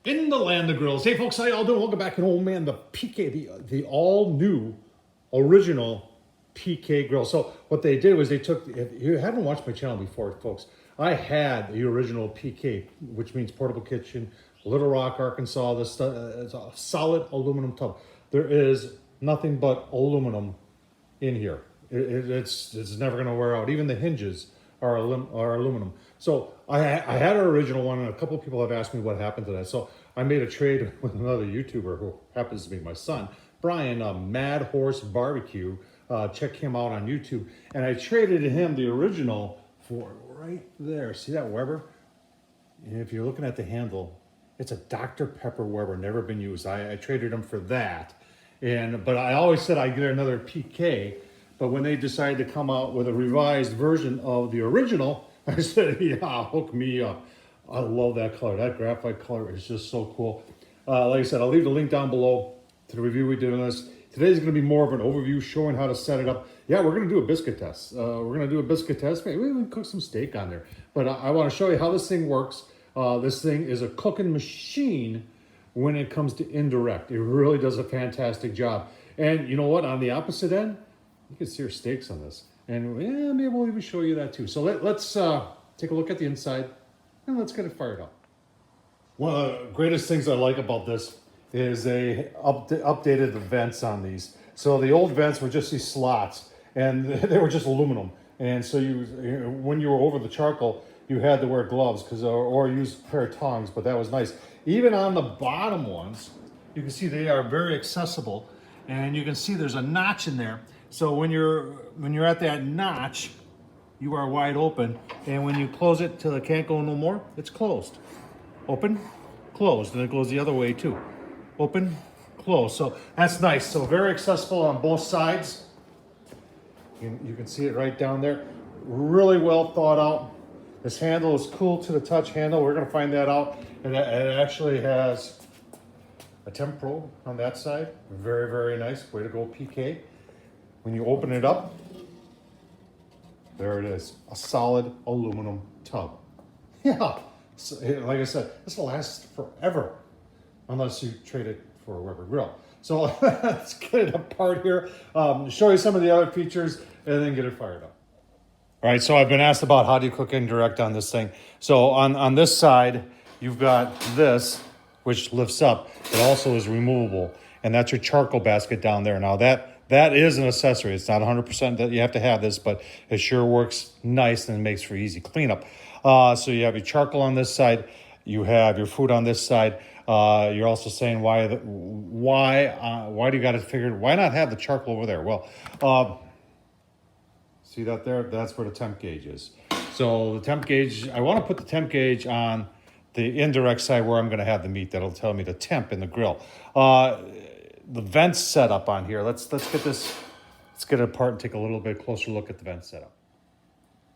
In the land of grills. Hey folks, how y'all doing? Welcome back. And oh man, the PK, the all new original PK grill. So what they did was they took, if you haven't watched my channel before, folks, I had the original PK, which means portable kitchen, Little Rock, Arkansas. This it's a solid aluminum tub. There is nothing but aluminum in here. It's never going to wear out. Even the hinges are aluminum. So I had an original one, and a couple of people have asked me what happened to that. So I made a trade with another YouTuber who happens to be my son, Brian, Mad Horse Barbecue. Check him out on YouTube. And I traded him the original for right there. See that Weber? And if you're looking at the handle, it's a Dr. Pepper Weber, never been used. I traded him for that. But I always said I'd get another PK. But when they decided to come out with a revised version of the original, I said, yeah, hook me up. I love that color. That graphite color is just so cool. Like I said, I'll leave the link down below to the review we did on this. Today's going to be more of an overview showing how to set it up. Yeah, we're going to do a biscuit test. Maybe we can cook some steak on there. But I want to show you how this thing works. This thing is a cooking machine when it comes to indirect. It really does a fantastic job. And you know what? On the opposite end, you can sear steaks on this. And yeah, maybe we'll even show you that too. So let's take a look at the inside and let's get it fired up. One of the greatest things I like about this is they updated the vents on these. So the old vents were just these slots and they were just aluminum. And so when you were over the charcoal, you had to wear gloves or use a pair of tongs, but that was nice. Even on the bottom ones, you can see they are very accessible, and you can see there's a notch in there. So when you're at that notch, you are wide open, and when you close it till it can't go no more, it's closed. Open, closed, and it goes the other way too. Open, closed. So that's nice. So very accessible on both sides. You can see it right down there. Really well thought out. This handle is cool to the touch handle. We're going to find that out. And it actually has a temp probe on that side. Very, very nice. Way to go, PK. When you open it up, there it is. A solid aluminum tub. Yeah. So, like I said, this will last forever unless you trade it for a Weber grill. So let's get it apart here, show you some of the other features, and then get it fired up. All right, so I've been asked about how do you cook indirect on this thing. So on this side, you've got this, which lifts up. It also is removable, and that's your charcoal basket down there. Now that is an accessory. It's not 100% that you have to have this, but it sure works nice and makes for easy cleanup. So you have your charcoal on this side. You have your food on this side. You're also saying why do you got to figure? Why not have the charcoal over there? Well, see that there? That's where the temp gauge is. So the temp gauge, I want to put the temp gauge on the indirect side where I'm going to have the meat. That'll tell me the temp in the grill. The vents set up on here. Let's get it apart and take a little bit closer look at the vent setup.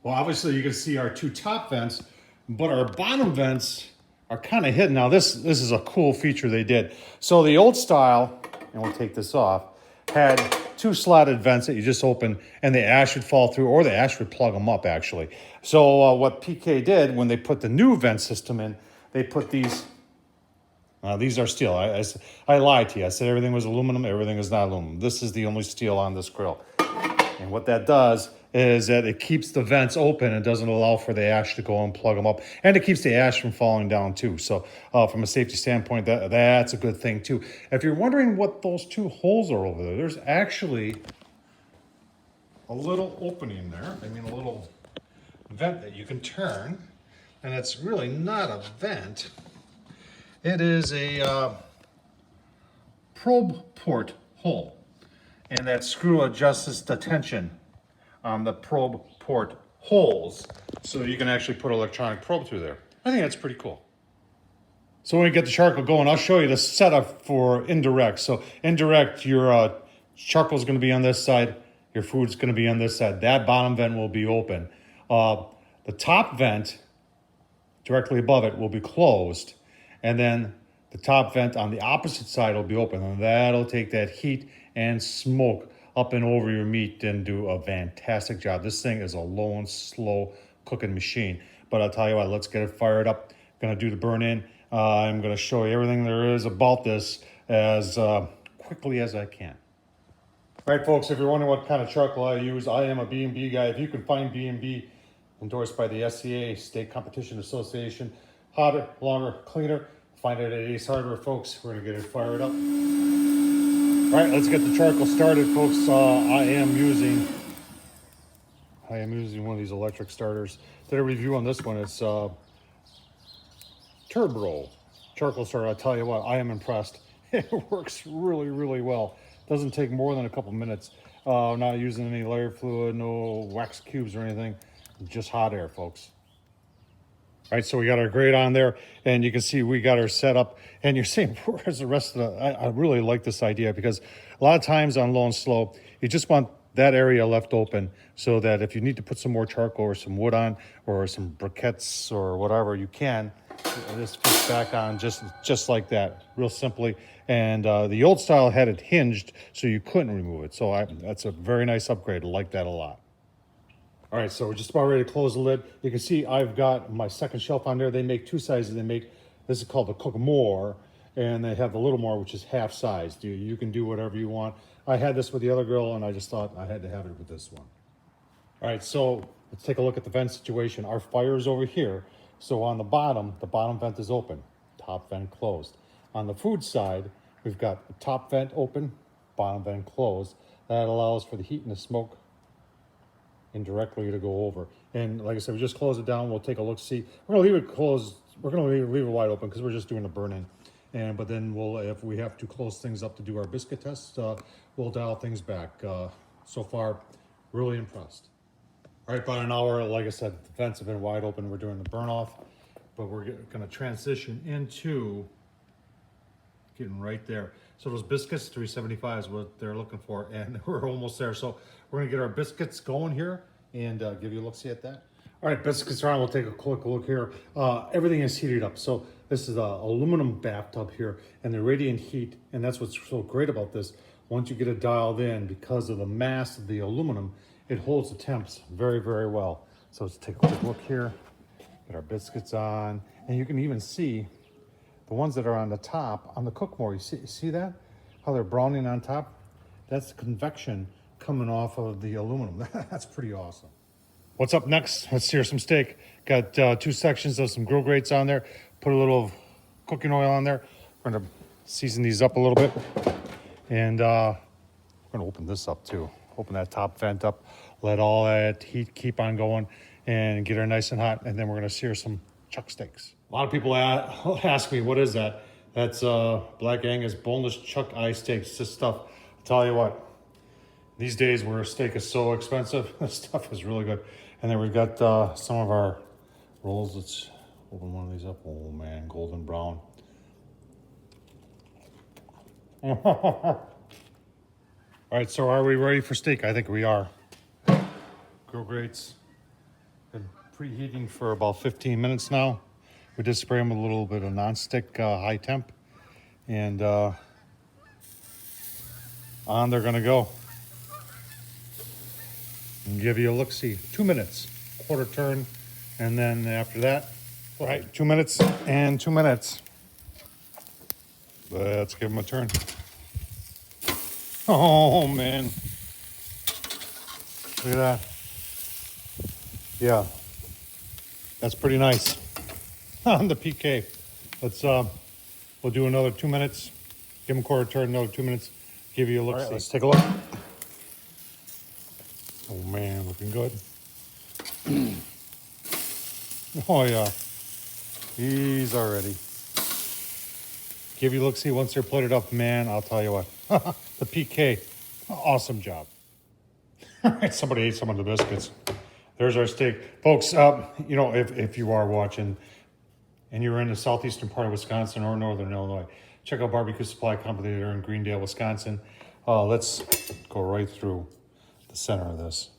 Well, obviously you can see our two top vents, but our bottom vents are kind of hidden. Now this is a cool feature they did. So the old style, and we'll take this off, had two slotted vents that you just open and the ash would fall through, or the ash would plug them up actually. So what PK did when they put the new vent system in, they put these are steel. I lied to you. I said everything was aluminum. Everything is not aluminum. This is the only steel on this grill. And what that does is that it keeps the vents open and doesn't allow for the ash to go and plug them up. And it keeps the ash from falling down too. So from a safety standpoint, that's a good thing too. If you're wondering what those two holes are over there, there's actually a little opening there. I mean, a little vent that you can turn. And it's really not a vent. It is a probe port hole. And that screw adjusts the tension on the probe port holes, so you can actually put an electronic probe through there. I think that's pretty cool. So when we get the charcoal going, I'll show you the setup for indirect. So indirect, your charcoal is going to be on this side, your food's going to be on this side. That bottom vent will be open. The top vent, directly above it, will be closed, and then the top vent on the opposite side will be open, and that'll take that heat and smoke up and over your meat and do a fantastic job. This thing is a low and slow cooking machine. But I'll tell you what, let's get it fired up. Gonna do the burn in. I'm going to show you everything there is about this as quickly as I can. All right, folks, if you're wondering what kind of charcoal I use, I am a B&B guy. If you can find B&B endorsed by the SCA, State Competition Association, hotter, longer, cleaner, find it at Ace Hardware, folks. We're going to get it fired up. All right, let's get the charcoal started, folks. I am using one of these electric starters. Did a review on this one. It's Turbo charcoal starter. I tell you what, I am impressed. It works really, really well. Doesn't take more than a couple minutes. Not using any layer fluid, no wax cubes or anything. Just hot air, folks. All right, so we got our grate on there, and you can see we got our setup. And you're saying, where's the rest of the... I really like this idea, because a lot of times on low and slow, you just want that area left open so that if you need to put some more charcoal or some wood on or some briquettes or whatever, you can. This fits back on just like that, real simply. And the old style had it hinged so you couldn't remove it. So that's a very nice upgrade. I like that a lot. All right, so we're just about ready to close the lid. You can see I've got my second shelf on there. They make two sizes. This is called the Cook More, and they have the Little More, which is half sized. You can do whatever you want. I had this with the other grill, and I just thought I had to have it with this one. All right, so let's take a look at the vent situation. Our fire is over here. So on the bottom vent is open, top vent closed. On the food side, we've got the top vent open, bottom vent closed. That allows for the heat and the smoke indirectly to go over. And like I said, we just close it down. We'll take a look, see. We're gonna leave it closed. We're gonna leave it wide open because we're just doing a burn-in. But then if we have to close things up to do our biscuit test, we'll dial things back. So far, really impressed. All right, about an hour, like I said, the vents have been wide open. We're doing the burn off, but we're going to transition into getting right there. So those biscuits, 375 is what they're looking for, and we're almost there. So we're going to get our biscuits going here and give you a look-see at that. All right, biscuits are on. We'll take a quick look here. Everything is heated up. So this is an aluminum bathtub here, and the radiant heat, and that's what's so great about this. Once you get it dialed in, because of the mass of the aluminum, it holds the temps very, very well. So let's take a quick look here. Get our biscuits on. And you can even see the ones that are on the top, on the Cookmore. You see that? How they're browning on top? That's the convection coming off of the aluminum. That's pretty awesome. What's up next? Let's sear some steak. Got two sections of some grill grates on there. Put a little cooking oil on there. We're gonna season these up a little bit. And we're gonna open this up too. Open that top vent up, let all that heat keep on going and get her nice and hot. And then we're gonna sear some chuck steaks. A lot of people ask me, what is that? That's Black Angus boneless chuck eye steaks. This stuff, I'll tell you what, these days where steak is so expensive, this stuff is really good. And then we've got some of our rolls. Let's open one of these up. Oh man, golden brown. All right, so are we ready for steak? I think we are. Grill grates. Been preheating for about 15 minutes now. We did spray them with a little bit of nonstick high temp. And on they're gonna go. And give you a look-see. 2 minutes, quarter turn. And then after that, all right, 2 minutes and 2 minutes. Let's give them a turn. Oh, man. Look at that. Yeah. That's pretty nice. On the PK. Let's, we'll do another 2 minutes. Give them a quarter turn, another 2 minutes. Give you a look. All right, let's take a look. Oh, man, looking good. Oh, yeah. He's already. Give you a look, see, once they're plated up, man, I'll tell you what. The PK, awesome job. All right, somebody ate some of the biscuits. There's our steak. Folks, you know, if you are watching and you're in the southeastern part of Wisconsin or northern Illinois, check out Barbecue Supply Company. They're in Greendale, Wisconsin. Let's go right through the center of this.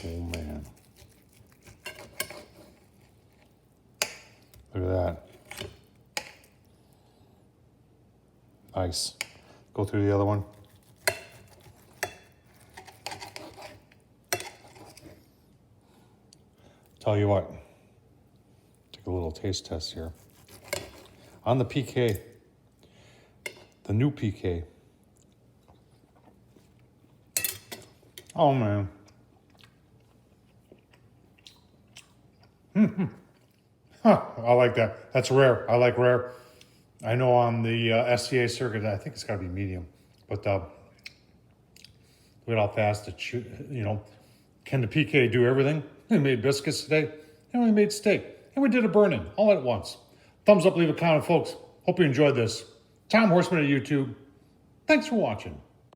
Oh, man. Look at that. Nice. Go through the other one. Tell you what. Take a little taste test here. On the PK, the new PK. Oh man. I like that. That's rare. I like rare. I know on the SCA circuit, I think it's got to be medium. But look at how fast it shoot. You know, can the PK do everything? We made biscuits today, and we made steak, and we did a burn-in all at once. Thumbs up, leave a comment, folks. Hope you enjoyed this. Tom Horseman at YouTube. Thanks for watching.